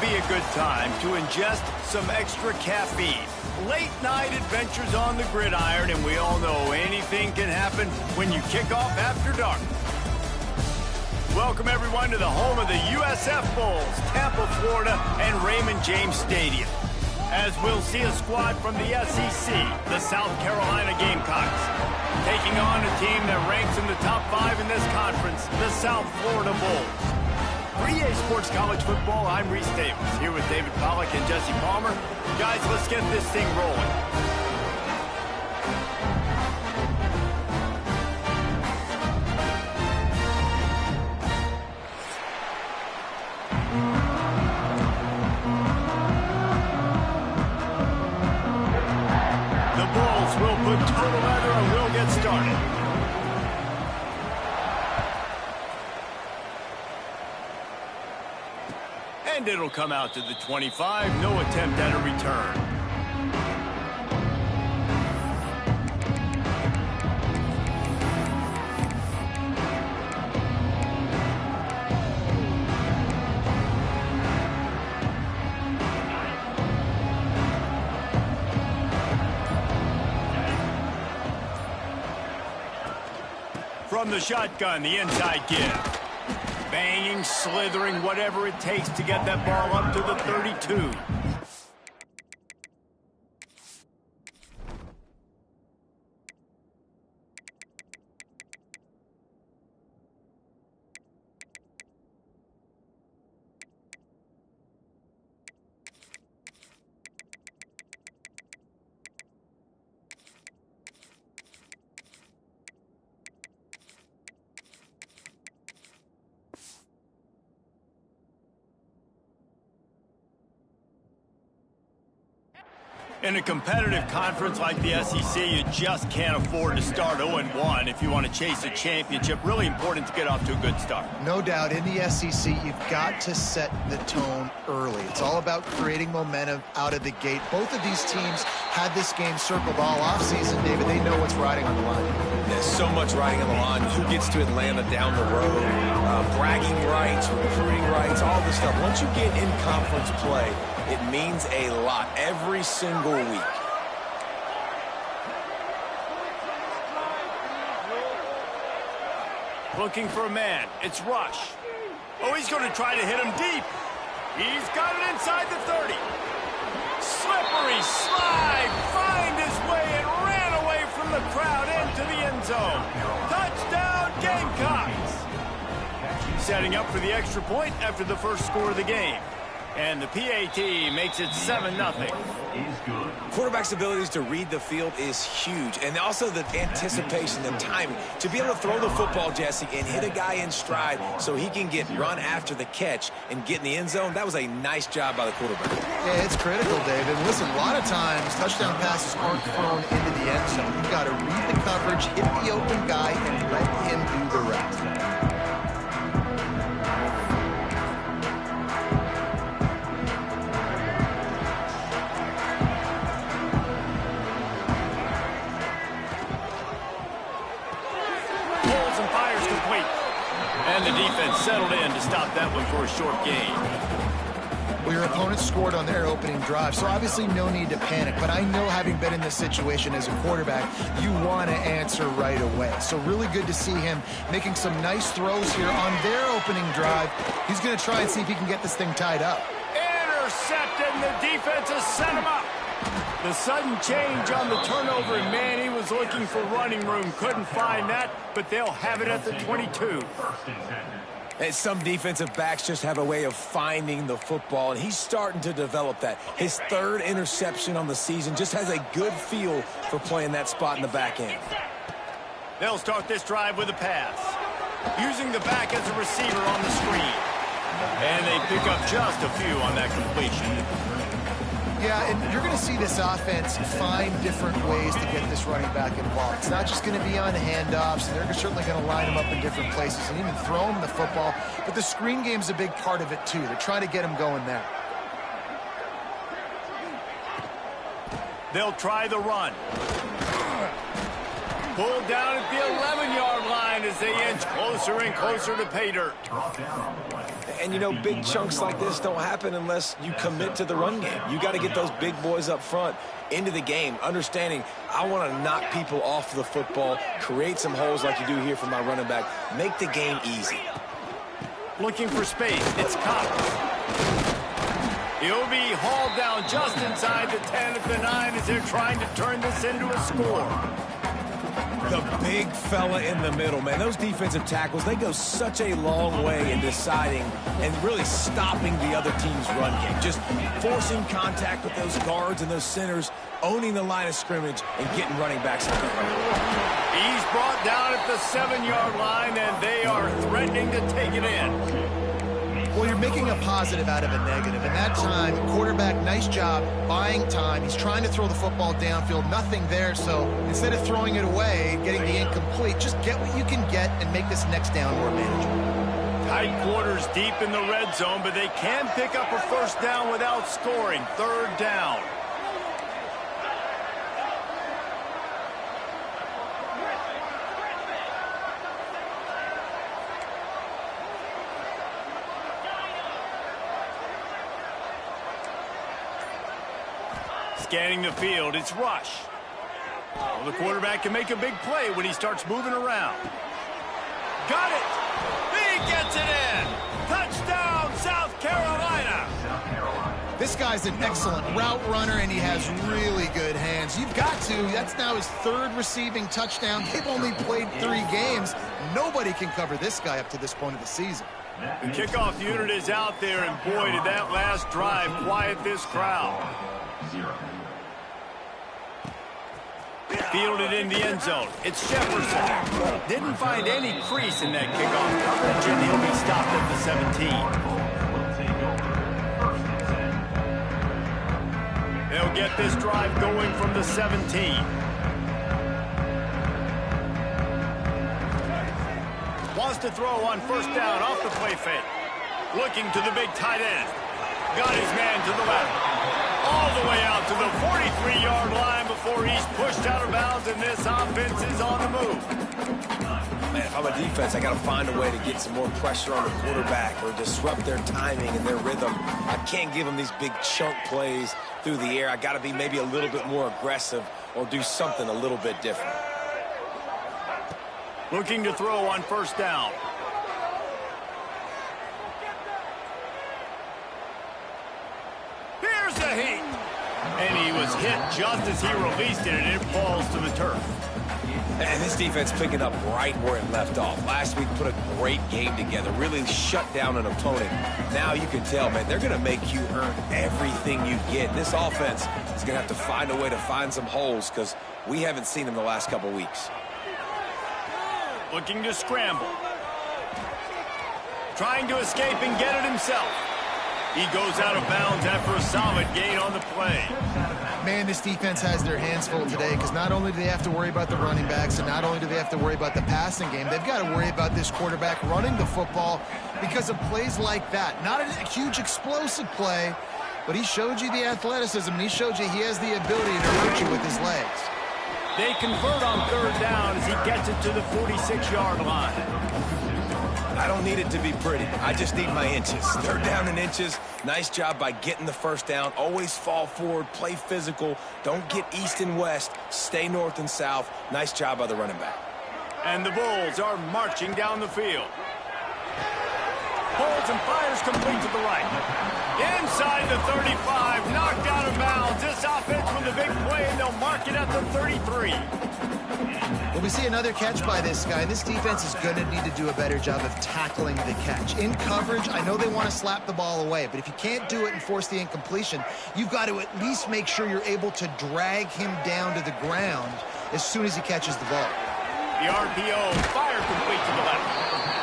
be a good time to ingest some extra caffeine. Late night adventures on the gridiron, and we all know anything can happen when you kick off after dark. Welcome everyone to the home of the USF Bulls, Tampa, Florida, and Raymond James Stadium. As we'll see a squad from the SEC, the South Carolina Gamecocks, taking on a team that ranks in the top 5 in this conference, the South Florida Bulls. For EA Sports College Football, I'm Reese Davis, here with David Pollack and Jesse Palmer. Guys, let's get this thing rolling. The Bulls will put total leather and we'll get started. And it'll come out to the 25. No attempt at a return. From the shotgun, the inside give. Banging, slithering, whatever it takes to get that ball up to the 32. In a competitive conference like the SEC, you just can't afford to start 0-1 if you want to chase a championship. Really important to get off to a good start. No doubt, in the SEC, you've got to set the tone early. It's all about creating momentum out of the gate. Both of these teams had this game circled all offseason, David. They know what's riding on the line. There's so much riding on the line. Who gets to Atlanta down the road? Bragging rights, recruiting rights, all this stuff. Once you get in conference play, it means a lot every single week. Looking for a man. It's Rush. Oh, he's going to try to hit him deep. He's got it inside the 30. Slippery slide. Find his way and ran away from the crowd into the end zone. Touchdown, Gamecocks. Setting up for the extra point after the first score of the game. And the PAT makes it 7-0. Quarterback's abilities to read the field is huge. And also the anticipation, the timing. To be able to throw the football, Jesse, and hit a guy in stride so he can get run after the catch and get in the end zone, that was a nice job by the quarterback. Yeah, it's critical, David. Listen, a lot of times touchdown passes aren't thrown into the end zone. You've got to read the coverage, hit the open guy, and let him do the rest. And the defense settled in to stop that one for a short gain. Well, your opponent scored on their opening drive, so obviously no need to panic. But I know, having been in this situation as a quarterback, you want to answer right away. So really good to see him making some nice throws here on their opening drive. He's going to try and see if he can get this thing tied up. Intercepted, and the defense has set him up. The sudden change on the turnover, and man, he was looking for running room. Couldn't find that, but they'll have it at the 22. And some defensive backs just have a way of finding the football, and he's starting to develop that. His third interception on the season, just has a good feel for playing that spot in the back end. They'll start this drive with a pass, using the back as a receiver on the screen. And they pick up just a few on that completion. Yeah, and you're going to see this offense find different ways to get this running back involved. It's not just going to be on handoffs, and they're certainly going to line him up in different places and even throw him the football. But the screen game's a big part of it, too. They're trying to get him going there. They'll try the run. Pulled down at the 11-yard line as they inch closer and closer to pay dirt. And, you know, big chunks like this don't happen unless you commit to the run game. You got to get those big boys up front into the game, understanding I want to knock people off the football, create some holes like you do here for my running back, make the game easy. Looking for space, it's Cox. He'll be hauled down just inside the 10 at the 9 as they're trying to turn this into a score. The big fella in the middle, man. Those defensive tackles, they go such a long way in deciding and really stopping the other team's run game. Just forcing contact with those guards and those centers, owning the line of scrimmage, and getting running backs on the run. He's brought down at the 7-yard line, and they are threatening to take it in. Well, you're making a positive out of a negative. In that time, quarterback, nice job buying time. He's trying to throw the football downfield, nothing there. So instead of throwing it away and getting the incomplete, just get what you can get and make this next down more manageable. Tight quarters deep in the red zone, but they can pick up a first down without scoring. 3rd down. Scanning the field, it's Rush. Well, the quarterback can make a big play when he starts moving around. Got it! He gets it in! Touchdown, South Carolina! This guy's an excellent route runner, and he has really good hands. You've got to. That's now his 3rd receiving touchdown. They've only played 3 games. Nobody can cover this guy up to this point of the season. The kickoff unit is out there, and boy, did that last drive quiet this crowd. Fielded in the end zone. It's Jefferson. Didn't find any crease in that kickoff coverage, and he'll be stopped at the 17. They'll get this drive going from the 17. Wants to throw on first down off the play fake. Looking to the big tight end. Got his man to the left. All the way out to the 43-yard line before he's pushed out of bounds, and this offense is on the move. Man, if I'm a defense, I got to find a way to get some more pressure on the quarterback or disrupt their timing and their rhythm. I can't give them these big chunk plays through the air. I got to be maybe a little bit more aggressive or do something a little bit different. Looking to throw on first down. Here's a heat. And he was hit just as he released it, and it falls to the turf. And this defense picking up right where it left off. Last week put a great game together, really shut down an opponent. Now you can tell, man, they're going to make you earn everything you get. This offense is going to have to find a way to find some holes because we haven't seen them the last couple weeks. Looking to scramble. Trying to escape and get it himself. He goes out of bounds after a solid gain on the play. Man, this defense has their hands full today because not only do they have to worry about the running backs and not only do they have to worry about the passing game, they've got to worry about this quarterback running the football because of plays like that. Not a huge explosive play, but he showed you the athleticism, and he showed you he has the ability to hurt you with his legs. They convert on 3rd down as he gets it to the 46-yard line. I don't need it to be pretty. I just need my inches. 3rd down in inches. Nice job by getting the first down. Always fall forward, play physical. Don't get east and west. Stay north and south. Nice job by the running back. And the Bulls are marching down the field. Holds and fires complete to the right. Inside the 35, knocked out of bounds. This offense with a big play, and they'll mark it at the 33. Well, we see another catch by this guy. This defense is going to need to do a better job of tackling the catch. In coverage, I know they want to slap the ball away, but if you can't do it and force the incompletion, you've got to at least make sure you're able to drag him down to the ground as soon as he catches the ball. The RPO, fire complete to the left.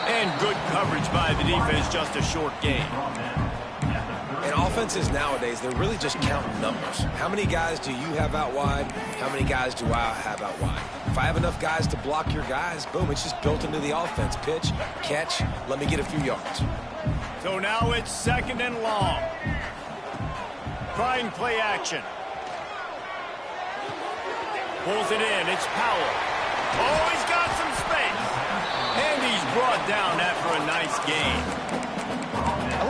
And good coverage by the defense, just a short gain. In offenses nowadays, they're really just counting numbers. How many guys do you have out wide? How many guys do I have out wide? If I have enough guys to block your guys, boom, it's just built into the offense. Pitch, catch, let me get a few yards. So now it's 2nd and long. Trying play action. Pulls it in, it's Powell. Oh, he's got some space. And he's brought down after a nice gain.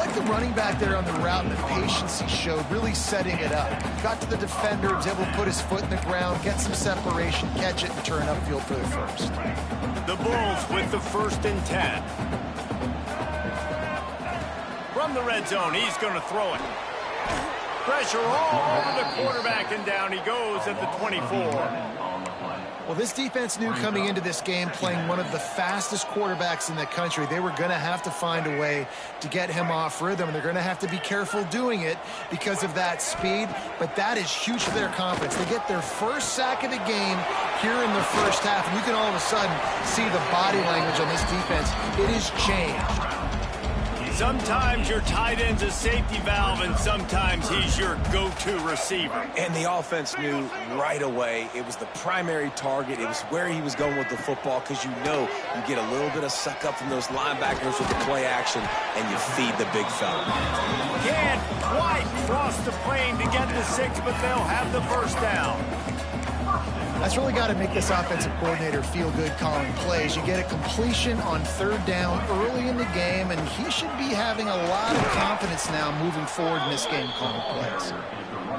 like the running back there on the route and the patience he showed, really setting it up. Got to the defender, was able to put his foot in the ground, get some separation, catch it, and turn upfield for the first. The Bulls with the 1st and 10. From the red zone, he's going to throw it. Pressure all over the quarterback, and down he goes at the 24. Well, this defense knew coming into this game, playing one of the fastest quarterbacks in the country, they were going to have to find a way to get him off rhythm. They're going to have to be careful doing it because of that speed, but that is huge for their confidence. They get their first sack of the game here in the first half, and you can all of a sudden see the body language on this defense. It is changed. Sometimes your tight end's a safety valve, and sometimes he's your go-to receiver. And the offense knew right away it was the primary target. It was where he was going with the football, because you know you get a little bit of suck up from those linebackers with the play action, and you feed the big fella. Can't quite cross the plane to get the 6, but they'll have the first down. That's really got to make this offensive coordinator feel good calling plays. You get a completion on 3rd down early in the game, and he should be having a lot of confidence now moving forward in this game calling plays.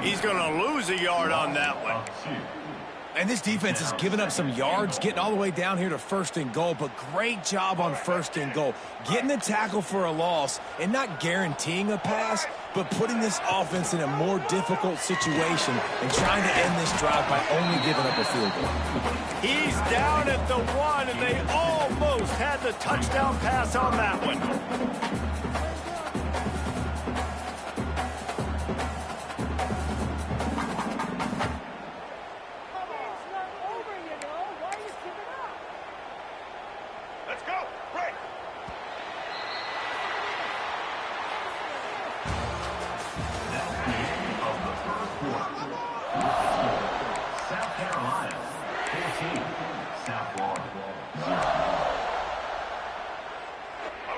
He's going to lose a yard on that one. And this defense has given up some yards, getting all the way down here to 1st and goal, but great job on 1st and goal. Getting the tackle for a loss and not guaranteeing a pass, but putting this offense in a more difficult situation and trying to end this drive by only giving up a field goal. He's down at the 1, and they almost had the touchdown pass on that one.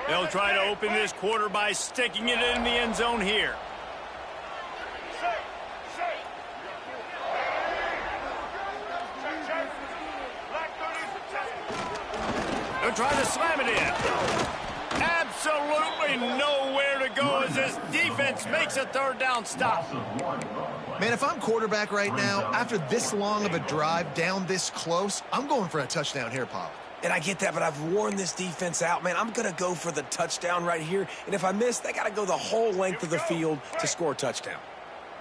They'll try to open this quarter by sticking it in the end zone here. They'll try to slam it in. Absolutely nowhere to go as this defense makes a 3rd down stop. Man, if I'm quarterback right now, after this long of a drive down this close, I'm going for a touchdown here, Pop. And I get that, but I've worn this defense out, man. I'm going to go for the touchdown right here. And if I miss, they got to go the whole length of the field to score a touchdown.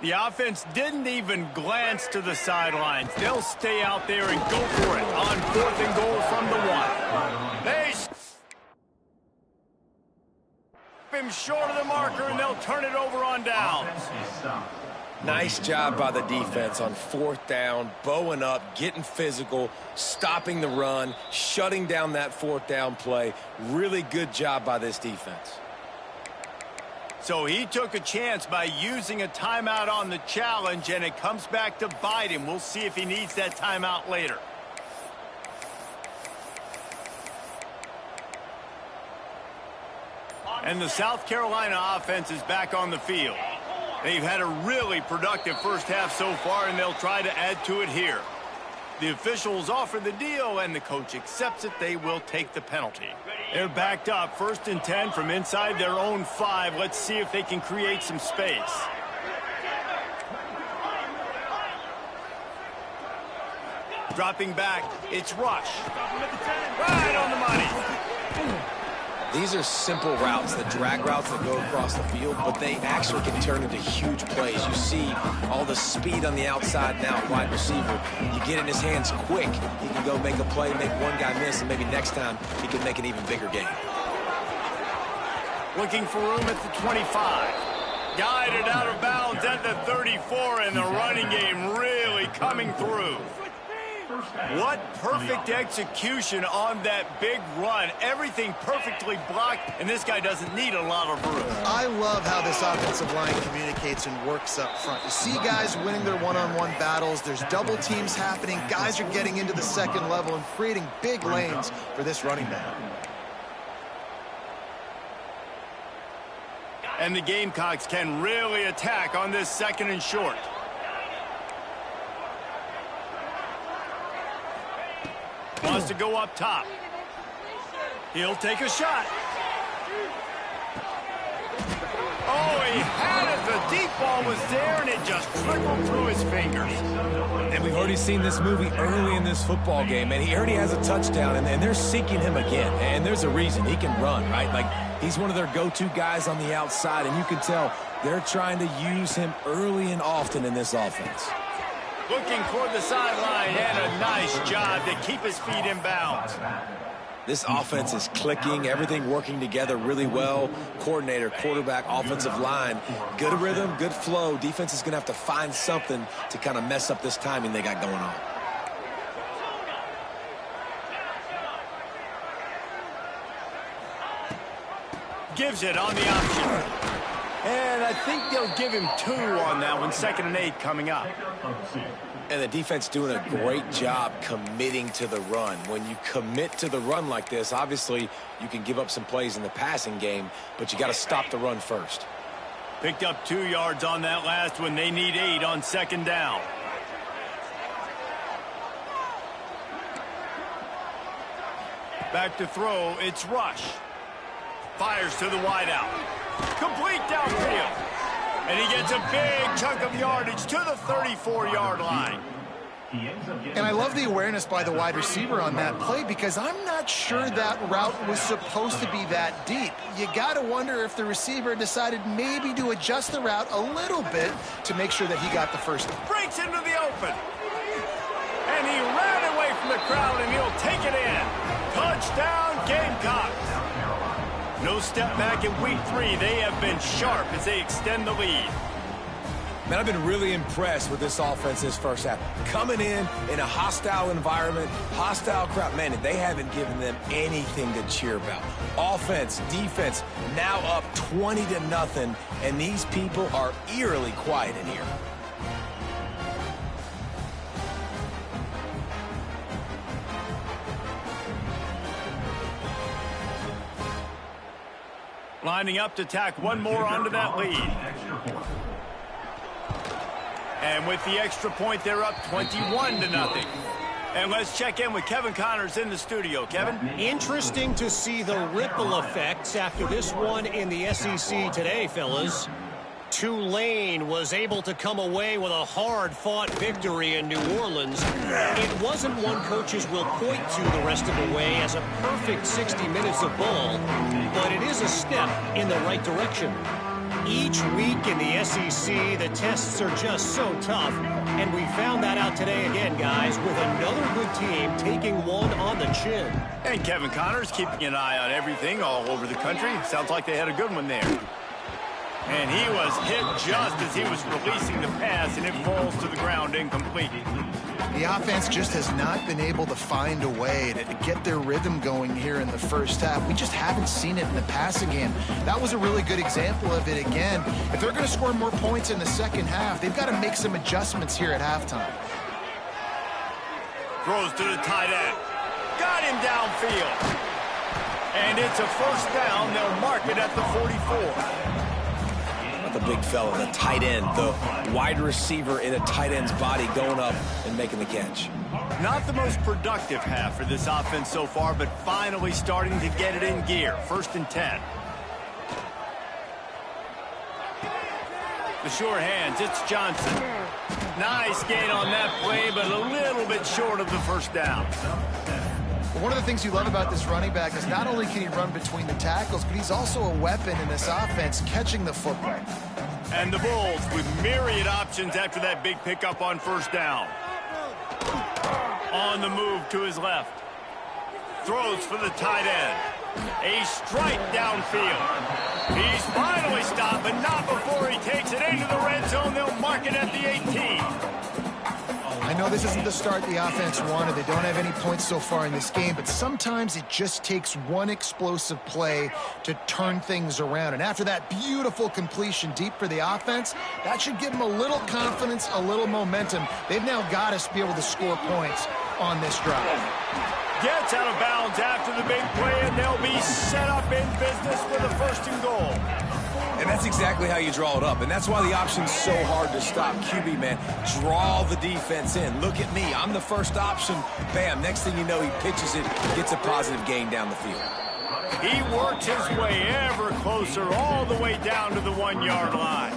The offense didn't even glance to the sidelines. They'll stay out there and go for it on 4th and goal from the 1. They him short of the marker, and they'll turn it over on downs. Nice job by the defense on 4th down, bowing up, getting physical, stopping the run, shutting down that 4th down play. Really good job by this defense. So he took a chance by using a timeout on the challenge, and it comes back to bite him. We'll see if he needs that timeout later. And the South Carolina offense is back on the field. They've had a really productive first half so far, and they'll try to add to it here. The officials offer the deal, and the coach accepts it. They will take the penalty. They're backed up, 1st and 10 from inside their own 5. Let's see if they can create some space. Dropping back, it's Rush. Right on the money. These are simple routes, the drag routes that go across the field, but they actually can turn into huge plays. You see all the speed on the outside now, wide receiver. You get in his hands quick, he can go make a play, make one guy miss, and maybe next time he can make an even bigger gain. Looking for room at the 25. Guided out of bounds at the 34, and the running game really coming through. What perfect execution on that big run. Everything perfectly blocked, and this guy doesn't need a lot of room. I love how this offensive line communicates and works up front. You see guys winning their one-on-one battles. There's double teams happening. Guys are getting into the 2nd level and creating big lanes for this running back. And the Gamecocks can really attack on this 2nd and short. Wants to go up top. He'll take a shot. Oh, he had it. The deep ball was there, and it just trickled through his fingers. And we've already seen this movie early in this football game, and he already has a touchdown, and they're seeking him again. And there's a reason. He can run, right? Like, he's one of their go-to guys on the outside, and you can tell they're trying to use him early and often in this offense. Looking toward the sideline, and a nice job to keep his feet in bounds. This offense is clicking, everything working together really well. Coordinator, quarterback, offensive line, good rhythm, good flow. Defense is going to have to find something to kind of mess up this timing they got going on. Gives it on the option. And I think they'll give him 2 on that one, 2nd and 8 coming up. And the defense doing a great job committing to the run. When you commit to the run like this, obviously you can give up some plays in the passing game, but you got to stop the run first. Picked up 2 yards on that last one. They need 8 on 2nd down. Back to throw, it's Rush. Fires to the wideout. Complete downfield. And he gets a big chunk of yardage to the 34-yard line. And I love the awareness by the wide receiver on that play because I'm not sure that route was supposed to be that deep. You got to wonder if the receiver decided maybe to adjust the route a little bit to make sure that he got the first down. Breaks into the open. And he ran away from the crowd, and he'll take it in. Touchdown, Gamecocks. No step back in week 3. They have been sharp as they extend the lead. Man, I've been really impressed with this offense this first half. Coming in a hostile environment, hostile crowd. Man, they haven't given them anything to cheer about. Offense, defense, now up 20-0, and these people are eerily quiet in here. Lining up to tack one more onto that lead. And with the extra point, they're up 21-0. And let's check in with Kevin Connors in the studio. Kevin? Interesting to see the ripple effects after this one in the SEC today, fellas. Tulane was able to come away with a hard-fought victory in New Orleans. It wasn't one coaches will point to the rest of the way as a perfect 60 minutes of ball, but it is a step in the right direction. Each week in the SEC, the tests are just so tough, and we found that out today again, guys, with another good team taking one on the chin. And Kevin Connors keeping an eye on everything all over the country. Sounds like they had a good one there. And he was hit just as he was releasing the pass, and it falls to the ground incomplete. The offense just has not been able to find a way to get their rhythm going here in the first half. We just haven't seen it in the passing game. That was a really good example of it again. If they're going to score more points in the second half, they've got to make some adjustments here at halftime. Throws to the tight end. Got him downfield. And it's a first down. They'll mark it at the 44. The big fella, the tight end, the wide receiver in a tight end's body going up and making the catch. Not the most productive half for this offense so far, but finally starting to get it in gear. 1st and 10. The sure hands, it's Johnson. Nice gain on that play, but a little bit short of the first down. One of the things you love about this running back is not only can he run between the tackles, but he's also a weapon in this offense, catching the football. And the Bulls with myriad options after that big pickup on first down. On the move to his left. Throws for the tight end. A strike downfield. He's finally stopped, but not before he takes it into the red zone. They'll mark it at the 18. I know this isn't the start the offense wanted. They don't have any points so far in this game, but sometimes it just takes one explosive play to turn things around. And after that beautiful completion deep for the offense, that should give them a little confidence, a little momentum. They've now got to be able to score points on this drive. Gets out of bounds after the big play, and they'll be set up in business with a 1st and goal. And that's exactly how you draw it up. And that's why the option's so hard to stop. QB, man, draw the defense in. Look at me. I'm the first option. Bam. Next thing you know, he pitches it, gets a positive gain down the field. He works his way ever closer all the way down to the 1-yard line.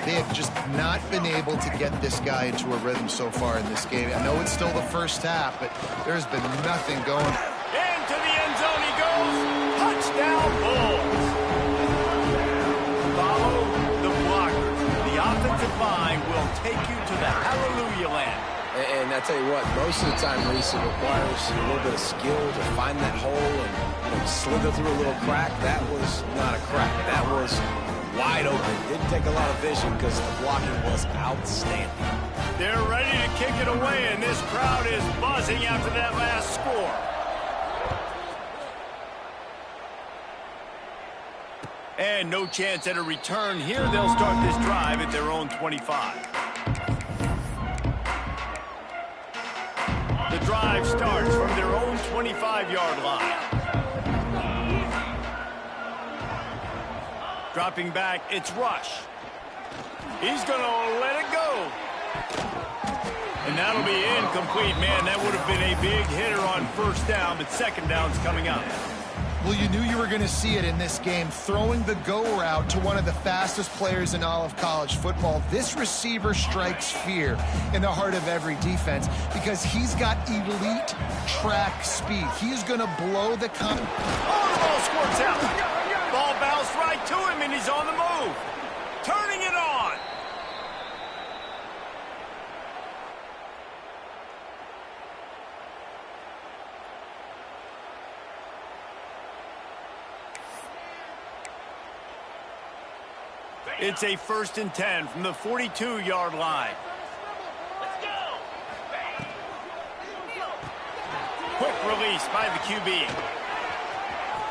They have just not been able to get this guy into a rhythm so far in this game. I know it's still the first half, but there's been nothing going. Into the end zone he goes. Touchdown, Bulls. Follow the blockers. The offensive line will take you to the hallelujah land. And I tell you what, most of the time, Reese, it requires a little bit of skill to find that hole and slither through a little crack. That was not a crack. That was wide open. Didn't take a lot of vision because the blocking was outstanding. They're ready to kick it away, and this crowd is buzzing after that last score. And no chance at a return here. They'll start this drive at their own 25. The drive starts from their own 25-yard line. Dropping back, it's Rush. He's going to let it go. And that'll be incomplete. Man, that would have been a big hitter on first down, but second down's coming up. Well, you knew you were going to see it in this game, throwing the go route to one of the fastest players in all of college football. This receiver strikes fear in the heart of every defense because he's got elite track speed. He's going to blow the Oh, the ball squirts out. Ball bounced right to him, and he's on the move. Turning it on. It's a 1st and 10 from the 42-yard line. Let's go. Quick release by the QB.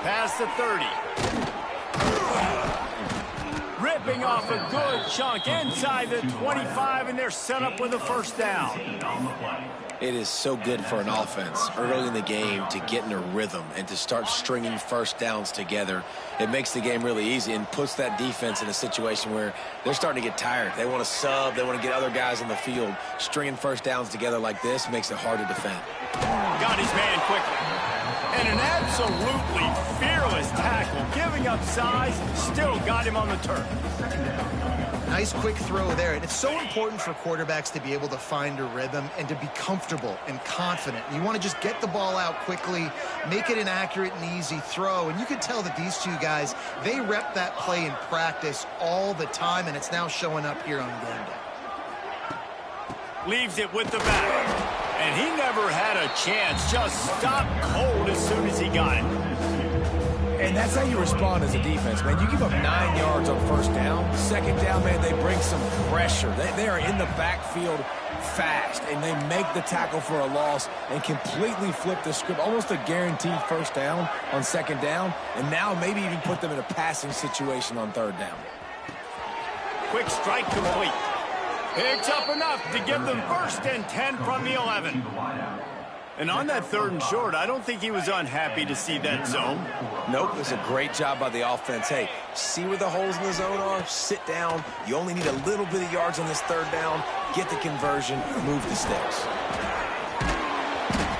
Past the 30. Ripping off a good chunk inside the 25, and they're set up with a first down. It is so good for an offense early in the game to get in a rhythm and to start stringing first downs together. It makes the game really easy and puts that defense in a situation where they're starting to get tired. They want to sub. They want to get other guys in the field. Stringing first downs together like this makes it hard to defend. Got his man quickly. And an absolutely fearless tackle. Giving up size, still got him on the turf. Nice quick throw there. And it's so important for quarterbacks to be able to find a rhythm and to be comfortable and confident. You want to just get the ball out quickly, make it an accurate and easy throw. And you can tell that these two guys, they rep that play in practice all the time, and it's now showing up here on game day. Leaves it with the back. And he never had a chance. Just stopped cold as soon as he got it. And that's how you respond as a defense, man. You give up 9 yards on first down. Second down, man, they bring some pressure. They are in the backfield fast, and they make the tackle for a loss and completely flip the script. Almost a guaranteed first down on second down, and now maybe even put them in a passing situation on third down. Quick strike complete. Picks up enough to give them 1st and 10 from the 11. And on that 3rd and short, I don't think he was unhappy to see that zone. Nope, it was a great job by the offense. Hey, see where the holes in the zone are, sit down. You only need a little bit of yards on this 3rd down. Get the conversion, move the sticks.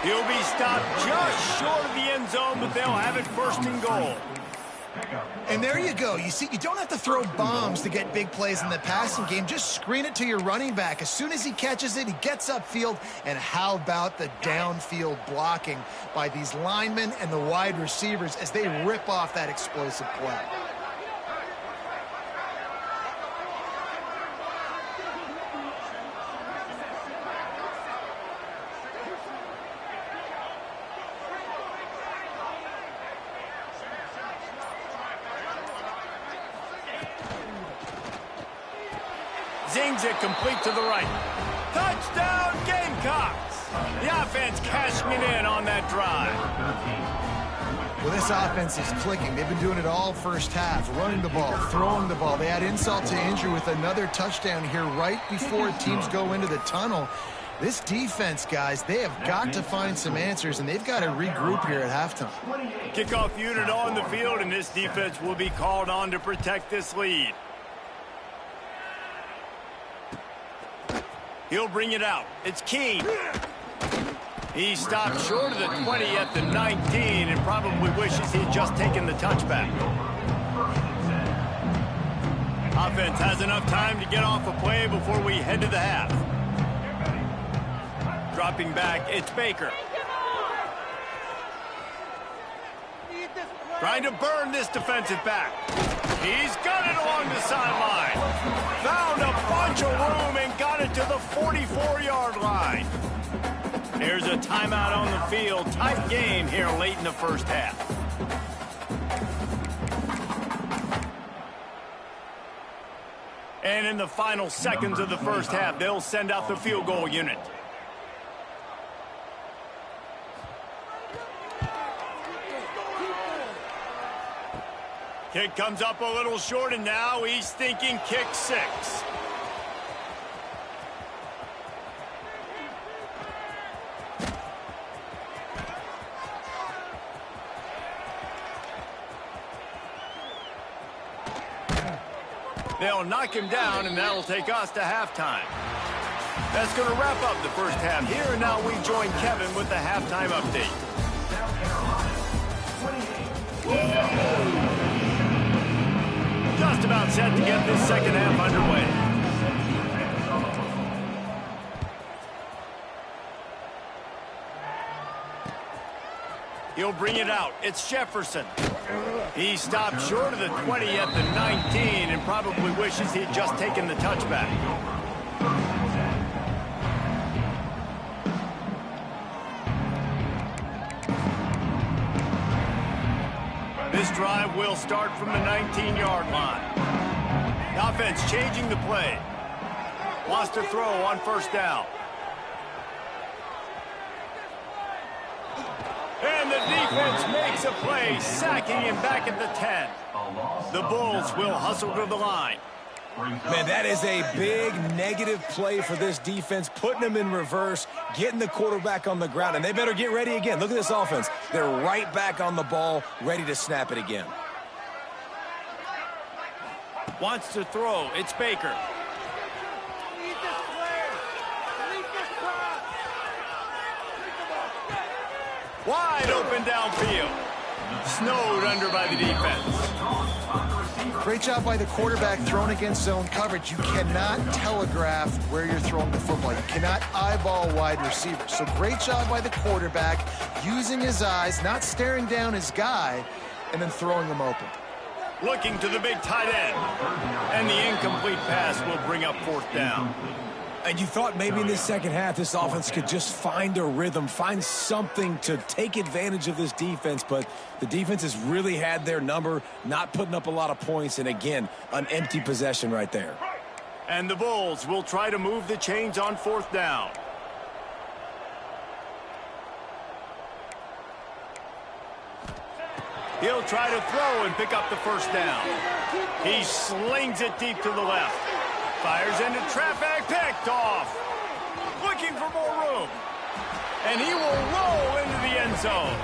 He'll be stopped just short of the end zone, but they'll have it 1st and goal. And there you go. You see, you don't have to throw bombs to get big plays in the passing game. Just screen it to your running back. As soon as he catches it, he gets upfield. And how about the downfield blocking by these linemen and the wide receivers as they rip off that explosive play? Zings it complete to the right. Touchdown, Gamecocks! The offense cashing it in on that drive. Well, this offense is clicking. They've been doing it all first half, running the ball, throwing the ball. They add insult to injury with another touchdown here right before teams go into the tunnel. This defense, guys, they have got to find some answers, and they've got to regroup here at halftime. Kickoff unit on the field, and this defense will be called on to protect this lead. He'll bring it out. It's Keene. He stopped short of the 20 at the 19 and probably wishes he had just taken the touchback. Offense has enough time to get off a play before we head to the half. Dropping back, it's Baker. Trying to burn this defensive back. He's got it along the sideline. Found a bunch of room and got it to the 44-yard line. There's a timeout on the field. Tight game here late in the first half. And in the final seconds of the first half, they'll send out the field goal unit. Kick comes up a little short, and now he's thinking kick 6. They'll knock him down, and that'll take us to halftime. That's going to wrap up the first half here, and now we join Kevin with the halftime update. Just about set to get this second half underway. He'll bring it out. It's Jefferson. He stopped short of the 20 at the 19 and probably wishes he had just taken the touchback. This drive will start from the 19-yard line. The offense changing the play. Lost a throw on first down. And the defense makes a play, sacking him back at the 10. The Bulls will hustle to the line. Man, that is a big negative play for this defense, putting them in reverse, getting the quarterback on the ground, and they better get ready again. Look at this offense. They're right back on the ball, ready to snap it again. Wants to throw. It's Baker. Wide open downfield. Snowed under by the defense. Great job by the quarterback thrown against zone coverage. You cannot telegraph where you're throwing the football. You cannot eyeball wide receivers. So great job by the quarterback using his eyes, not staring down his guy, and then throwing him open. Looking to the big tight end. And the incomplete pass will bring up fourth down. And you thought maybe in this second half this offense could just find a rhythm, find something to take advantage of this defense, but the defense has really had their number, not putting up a lot of points, and again, an empty possession right there. And the Bulls will try to move the chains on fourth down. He'll try to throw and pick up the first down. He slings it deep to the left. Fires into traffic, picked off. Looking for more room. And he will roll into the end zone.